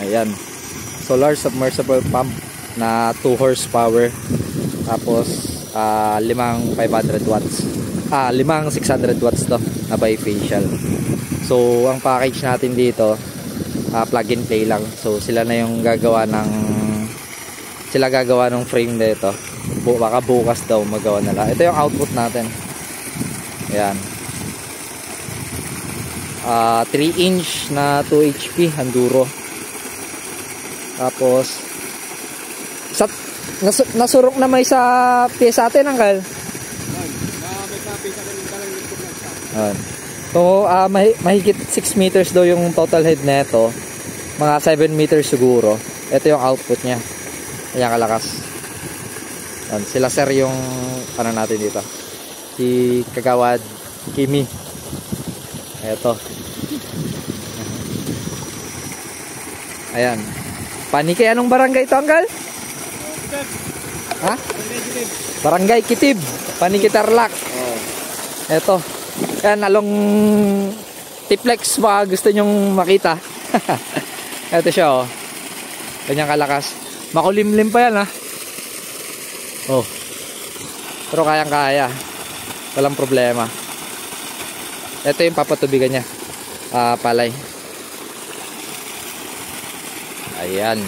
Ayan. Solar submersible pump na 2 horsepower. Tapos 5 500 watts. 5 600 watts to na bifacial. So ang package natin dito plug and play lang. So sila na yung gagawa ng frame dito. Baka bukas daw magawa nila. Ito yung output natin. Ayan. 3-inch na 2 HP Enduro. Tapos nasurok na may sa pyesa atin, Uncle. So mahigit 6 meters daw yung total head nito. Mga 7 meters siguro. Ito yung output niya. Ayan kalakas. Ayan, sila sir yung ano natin dito. Si Kagawad Kimi. Ito. Ayan. Paniki, anong barangay ito, Uncle? Ha? Barangay Kitib. Paniki Tarlac. Ito. Ayan, along Tiplex pa gusto nyong makita. Ito siya, oh. Kanyang kalakas. Makulimlim pa yan, ha. Oh. Pero kayang-kaya. Walang problema. Ito yung papatubigan niya. Palay. Ayan.